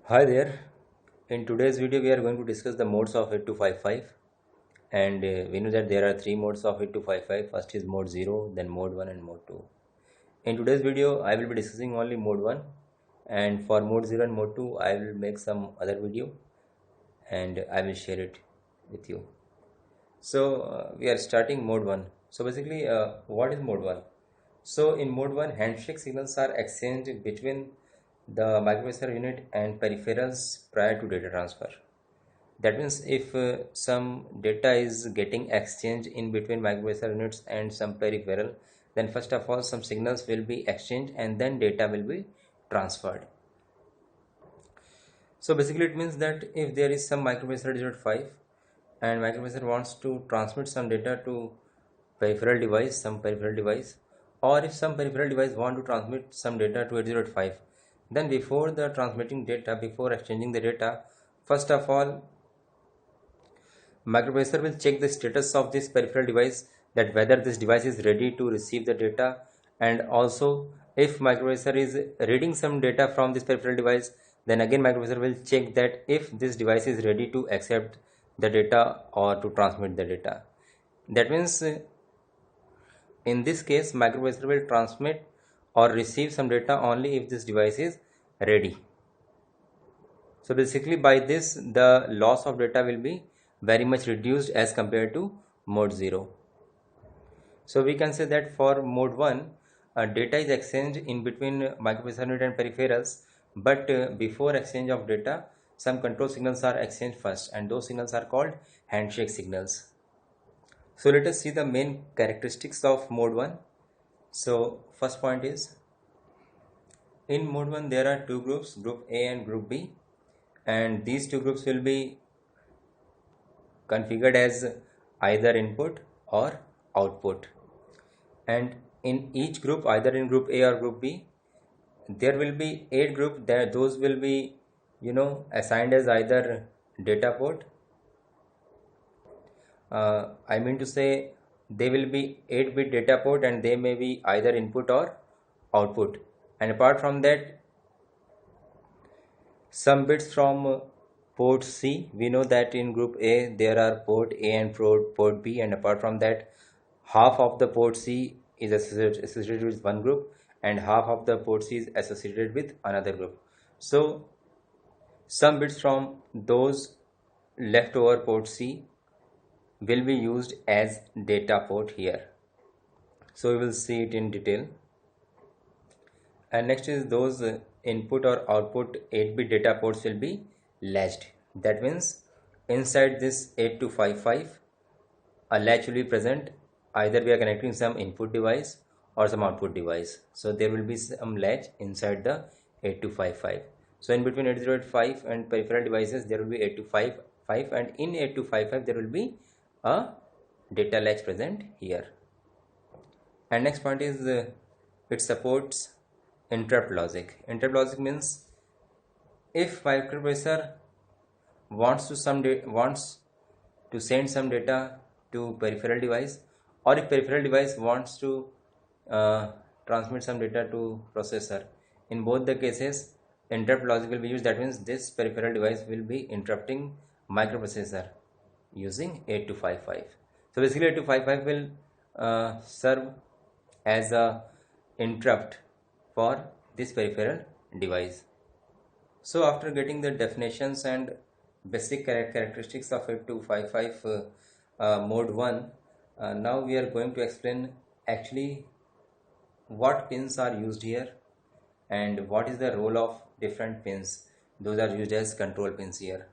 Hi there. In today's video, we are going to discuss the modes of 8255, and we know that there are three modes of 8255. First is mode 0, then mode 1, and mode 2. In today's video, I will be discussing only mode 1, and for mode 0 and mode 2, I will make some other video and I will share it with you. So, we are starting mode 1. So, basically, what is mode 1? So, in mode 1, handshake signals are exchanged between the microprocessor unit and peripherals prior to data transfer. That means if some data is getting exchanged in between microprocessor units and some peripheral, then first of all some signals will be exchanged and then data will be transferred. So basically it means that if there is some microprocessor 805 and microprocessor wants to transmit some data to some peripheral device, or if some peripheral device want to transmit some data to 8085, then before the transmitting data, before exchanging the data, first of all microprocessor will check the status of this peripheral device, that whether this device is ready to receive the data, and also if microprocessor is reading some data from this peripheral device, then again microprocessor will check that if this device is ready to accept the data or to transmit the data. That means in this case microprocessor will transmit or receive some data only if this device is ready. So basically by this the loss of data will be very much reduced as compared to mode 0. So we can say that for mode 1 data is exchanged in between microprocessor unit and peripherals, but before exchange of data some control signals are exchanged first, and those signals are called handshake signals. So let us see the main characteristics of mode 1. So first point is, in mode 1 there are two groups, group A and group B, and these two groups will be configured as either input or output, and in each group, either in group A or group B, there will be 8 group that those will be assigned as either data port. I mean to say they will be 8-bit data port and they may be either input or output, and apart from that some bits from port C. We know that in group A there are port A and port B, and apart from that half of the port C is associated with one group and half of the port C is associated with another group. So some bits from those leftover port C will be used as data port here. So we will see it in detail. And next is those input or output 8-bit data ports will be latched. That means inside this 8255 a latch will be present, either we are connecting some input device or some output device, so there will be some latch inside the 8255. So in between 8085 and peripheral devices there will be 8255, and in 8255 there will be a data latch present here. And next point is it supports interrupt logic. Interrupt logic means if microprocessor wants to send some data to peripheral device, or if peripheral device wants to transmit some data to processor, in both the cases interrupt logic will be used. That means this peripheral device will be interrupting microprocessor using 8255. So basically 8255 will serve as a interrupt for this peripheral device. So after getting the definitions and basic characteristics of 8255 mode 1, now we are going to explain actually what pins are used here and what is the role of different pins. Those are used as control pins here.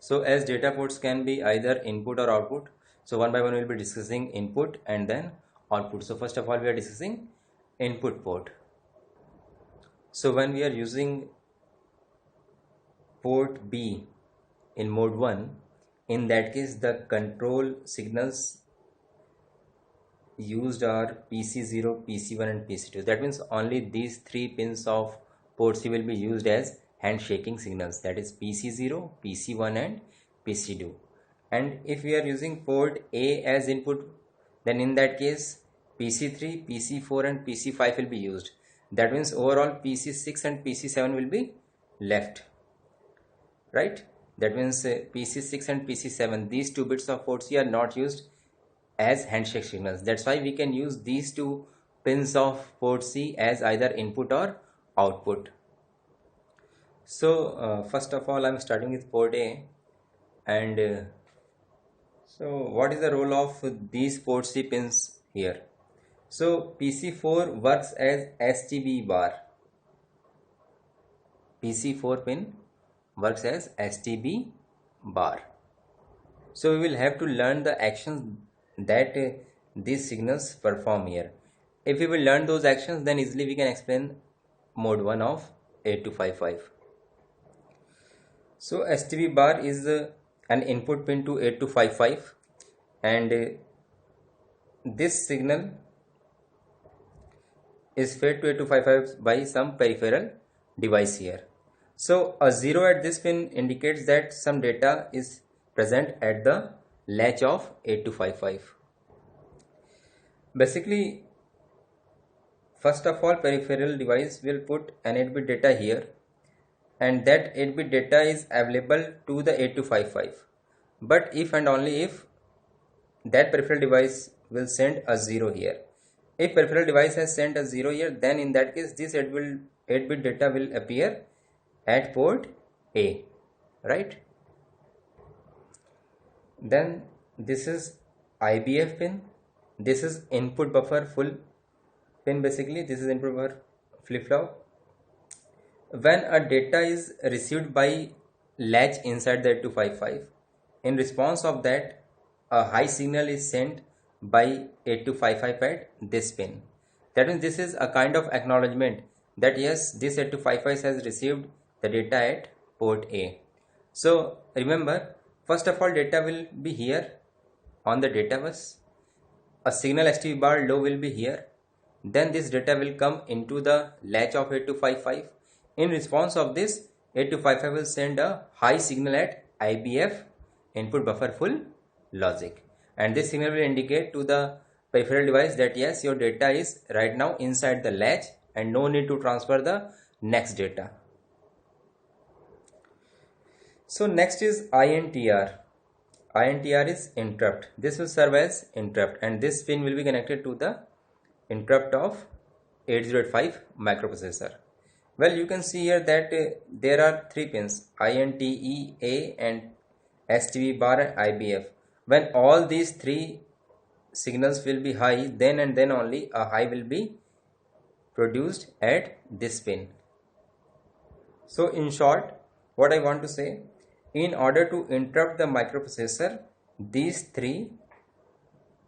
So as data ports can be either input or output, so one by one we will be discussing input and then output. So first of all we are discussing input port. So when we are using port B in mode 1, in that case the control signals used are PC0, PC1 and PC2. That means only these three pins of port C will be used as handshaking signals, that is PC0, PC1 and PC2. And if we are using port A as input, then in that case PC3, PC4 and PC5 will be used. That means overall PC6 and PC7 will be left. right? That means PC6 and PC7, these two bits of port C are not used as handshake signals. That's why we can use these two pins of port C as either input or output. So first of all, I'm starting with port A, and so what is the role of these port C pins here? So PC4 works as STB bar. PC4 pin works as STB bar. So we will have to learn the actions that these signals perform here. If we will learn those actions, then easily we can explain mode 1 of 8255. So STB bar is an input pin to 8255, and this signal is fed to 8255 by some peripheral device here. So a 0 at this pin indicates that some data is present at the latch of 8255. Basically, first of all, peripheral device will put an 8-bit data here, and that 8-bit data is available to the 8255. But if and only if that peripheral device will send a 0 here. If peripheral device has sent a 0 here, then in that case this 8-bit data will appear at port A, right? Then this is IBF pin. This is input buffer full pin. Basically this is input buffer flip-flop. When a data is received by latch inside the 8255, in response of that a high signal is sent by 8255 at this pin. That means this is a kind of acknowledgement that yes, this 8255 has received the data at port A. So remember, first of all, data will be here on the data bus. A signal STB bar low will be here. Then this data will come into the latch of 8255. In response of this, 8255 will send a high signal at IBF, input buffer full logic, and this signal will indicate to the peripheral device that yes, your data is right now inside the latch and no need to transfer the next data. So next is INTR. INTR is interrupt. This will serve as interrupt, and this pin will be connected to the interrupt of 8085 microprocessor. Well, you can see here that there are 3 pins, INTE, A, and STB bar and IBF. When all these 3 signals will be high, then and then only a high will be produced at this pin. So in short, what I want to say, in order to interrupt the microprocessor, these 3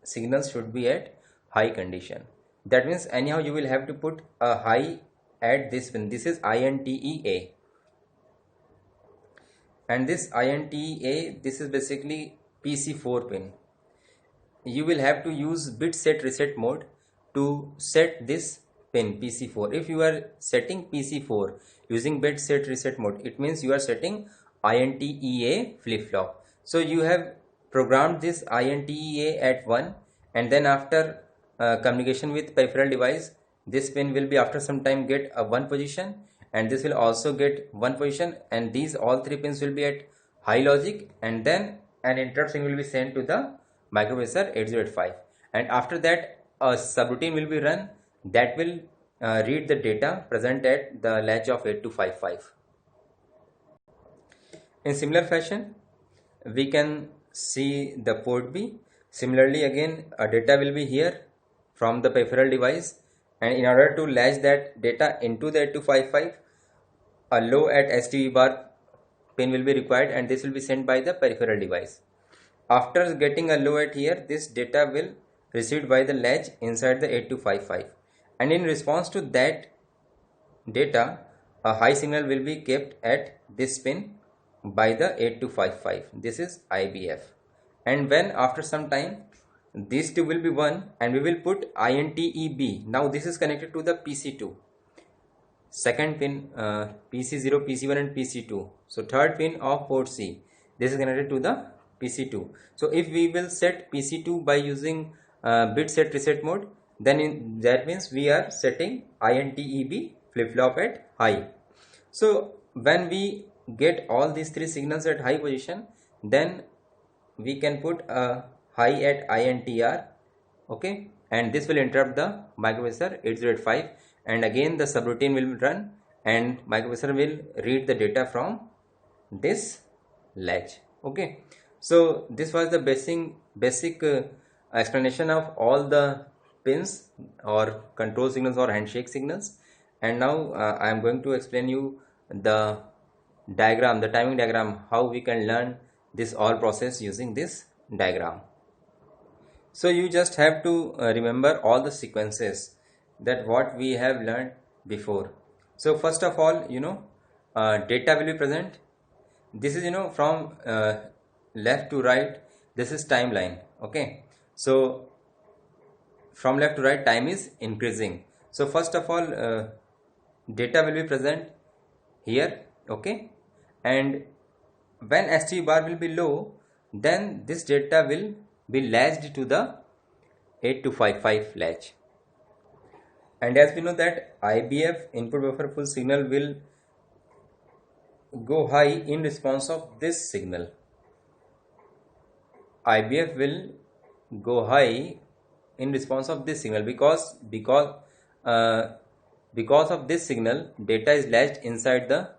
signals should be at high condition. That means anyhow you will have to put a high at this pin. This is INTEA, and this INTEA, this is basically PC4 pin. You will have to use bit set reset mode to set this pin PC4. If you are setting PC4 using bit set reset mode, it means you are setting INTEA flip-flop. So you have programmed this INTEA at 1, and then after communication with peripheral device, this pin will be after some time get a 1 position, and this will also get 1 position, and these all 3 pins will be at high logic, and then an interrupt signal will be sent to the microprocessor 8085, and after that a subroutine will be run that will read the data present at the latch of 8255. In similar fashion, we can see the port B. Similarly, again a data will be here from the peripheral device, and in order to latch that data into the 8255, a low at STB bar pin will be required, and this will be sent by the peripheral device. After getting a low at here, this data will received by the latch inside the 8255, and in response to that data a high signal will be kept at this pin by the 8255. This is IBF, and when after some time these two will be 1, and we will put INTEB. Now this is connected to the PC2, second pin, PC0, PC1 and PC2. So third pin of port C, this is connected to the PC2. So if we will set PC2 by using bit set reset mode, then that means we are setting INTEB flip-flop at high. So when we get all these three signals at high position, then we can put a high at INTR, okay, and this will interrupt the microprocessor 8085, and again the subroutine will run and microprocessor will read the data from this latch. Okay, so this was the basic explanation of all the pins or control signals or handshake signals. And now I am going to explain you the diagram, the timing diagram, how we can learn this all process using this diagram. So you just have to remember all the sequences that what we have learned before. So first of all, data will be present. This is from left to right, this is timeline. Okay, so from left to right time is increasing. So first of all, data will be present here. Okay, and when STB bar will be low, then this data will be latched to the 8255 latch. And as we know that IBF, input buffer full signal, will go high in response of this signal. IBF will go high in response of this signal because of this signal data is latched inside the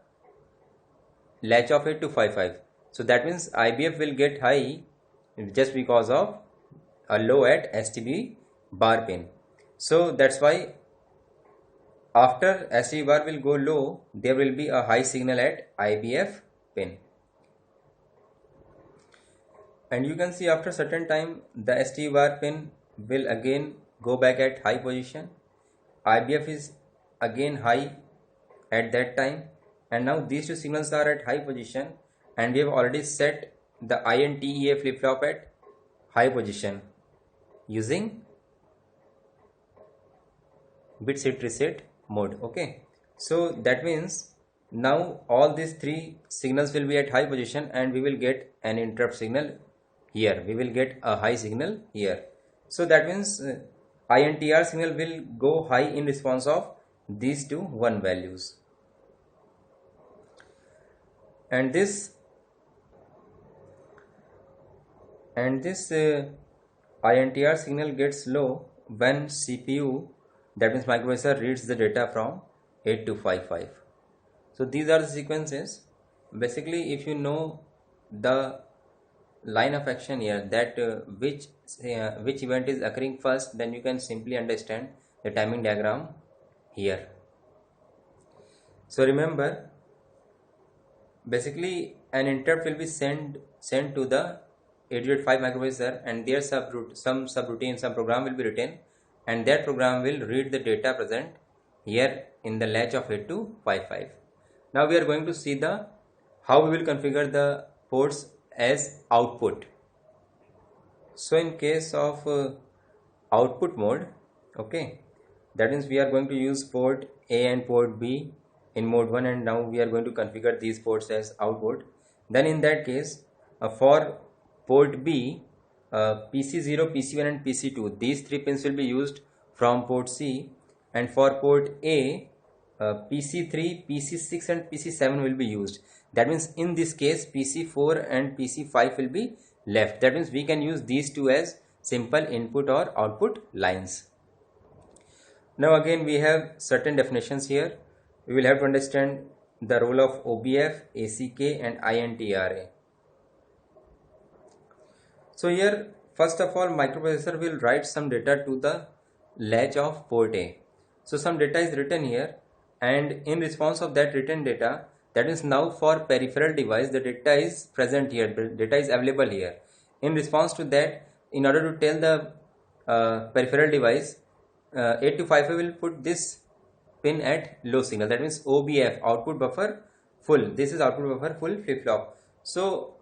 latch of 8255. So that means IBF will get high just because of a low at STB bar pin. So that's why after STB bar will go low, there will be a high signal at IBF pin. And you can see after certain time the STB bar pin will again go back at high position. IBF is again high at that time, and now these two signals are at high position, and we have already set the INTEA flip-flop at high position using bit set reset mode. Okay, so that means now all these three signals will be at high position and we will get an interrupt signal here, we will get a high signal here. So that means INTR signal will go high in response of these two 1 values, and this INTR signal gets low when CPU, that means microprocessor, reads the data from 8255. So these are the sequences. Basically, if you know the line of action here, that which event is occurring first, then you can simply understand the timing diagram here. So remember, basically an interrupt will be sent to the 8085 microprocessor, and there some subroutine, some program will be written, and that program will read the data present here in the latch of 8255. Now we are going to see the how we will configure the ports as output. So in case of output mode, okay, that means we are going to use port A and port B in mode 1, and now we are going to configure these ports as output. Then in that case, for port B, PC0, PC1 and PC2, these three pins will be used from port C, and for port A, PC3, PC6 and PC7 will be used. That means in this case PC4 and PC5 will be left. That means we can use these two as simple input or output lines. Now again we have certain definitions here. We will have to understand the role of OBF, ACK and INTRA. So here first of all microprocessor will write some data to the latch of port A. So some data is written here, and in response of that written data, that is now for peripheral device, the data is present here, the data is available here. In response to that, in order to tell the peripheral device, 8255 will put this pin at low signal, that means OBF, output buffer full. This is output buffer full flip-flop. So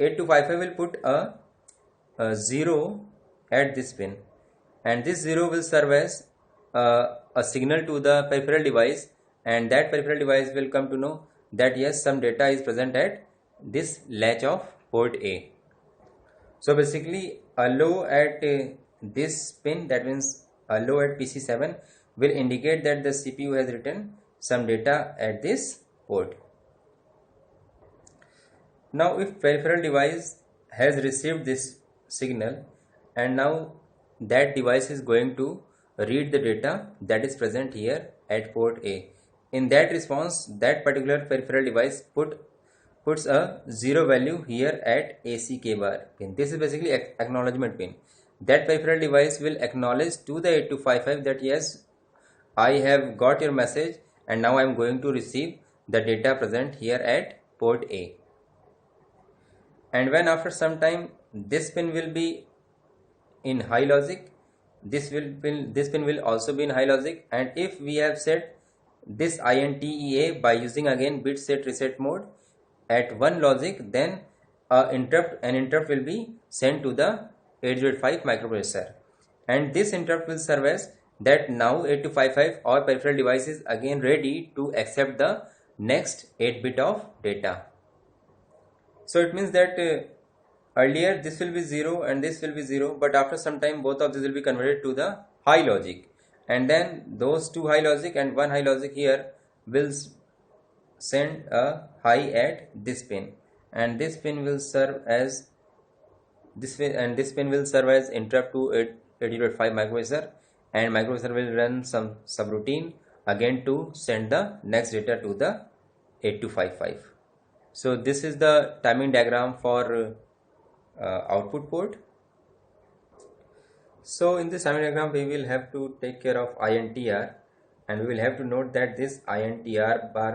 8255 will put a 0 at this pin, and this 0 will serve as a signal to the peripheral device, and that peripheral device will come to know that yes, some data is present at this latch of port A. So basically a low at this pin, that means a low at PC7, will indicate that the CPU has written some data at this port. Now if peripheral device has received this signal, and now that device is going to read the data that is present here at port A. In that response, that particular peripheral device puts a 0 value here at ACK bar pin. This is basically acknowledgement pin. That peripheral device will acknowledge to the 8255 that yes, I have got your message and now I am going to receive the data present here at port A. And when after some time this pin will be in high logic, this pin will also be in high logic, and if we have set this INTEA by using again bit set reset mode at 1 logic, then an interrupt will be sent to the 8085 microprocessor, and this interrupt will serve as that now 8255 or peripheral device is again ready to accept the next 8 bit of data. So it means that earlier this will be 0 and this will be 0, but after some time both of these will be converted to the high logic, and then those two high logic and one high logic here will send a high at this pin, and this pin will serve as this pin will serve as interrupt to 8085 microprocessor, and microprocessor will run some subroutine again to send the next data to the 8255. So this is the timing diagram for output port. So in this timing diagram we will have to take care of INTR, and we will have to note that this INTR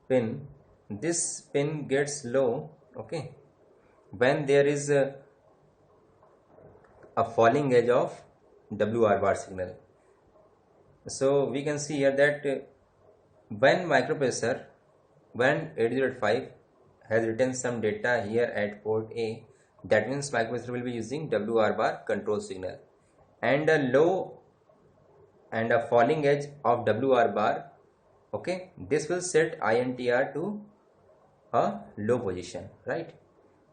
pin, this pin gets low, okay, when there is a falling edge of WR bar signal. So we can see here that when 8085 has written some data here at port A, that means microprocessor will be using WR bar control signal, and a low and a falling edge of WR bar, okay, this will set INTR to a low position, right?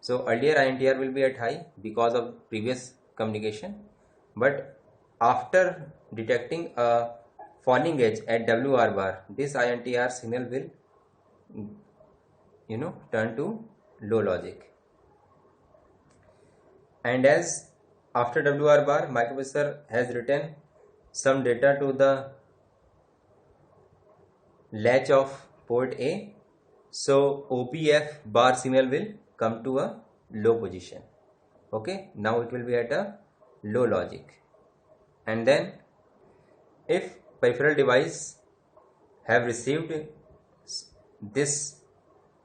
So earlier INTR will be at high because of previous communication, but after detecting a falling edge at WR bar, this INTR signal will turn to low logic, and as after WR bar microprocessor has written some data to the latch of port A, so OBF bar signal will come to a low position, okay, now it will be at a low logic. And then if peripheral device have received this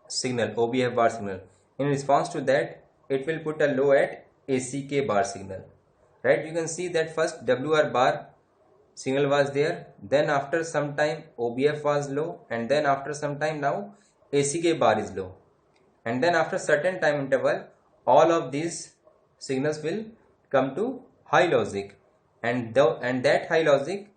signal, OBF bar signal, in response to that it will put a low at ACK bar signal, right? You can see that first WR bar signal was there, then after some time OBF was low, and then after some time now ACK bar is low, and then after certain time interval all of these signals will come to high logic, and that high logic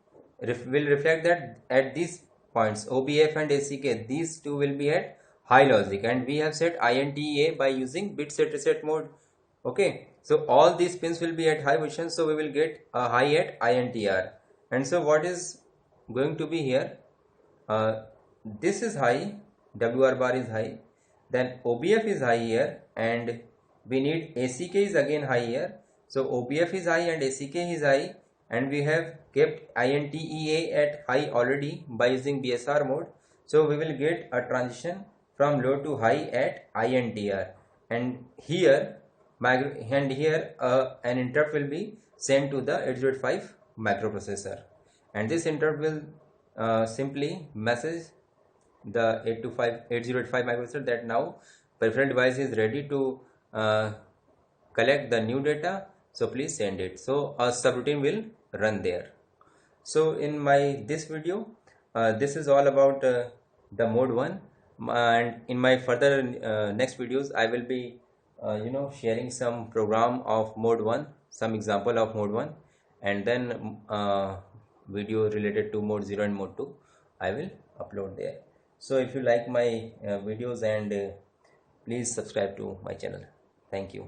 will reflect that at these points OBF and ACK, these two will be at high logic, and we have set INTEA by using bit set reset mode, okay. So all these pins will be at high position, so we will get a high at INTR. And so what is going to be here, this is high, WR bar is high, then OBF is high here, and we need ACK is again high here. So OBF is high and ACK is high, and we have kept INTEA at high already by using BSR mode, so we will get a transition from low to high at INTR, and here an interrupt will be sent to the 8085 microprocessor, and this interrupt will simply message the 8085 microprocessor that now peripheral device is ready to collect the new data, so please send it. So a subroutine will run there. So in this video this is all about the mode 1, and in my further next videos I will be sharing some program of mode 1, some example of mode 1, and then video related to mode 0 and mode 2 I will upload there. So if you like my videos, and please subscribe to my channel. Thank you.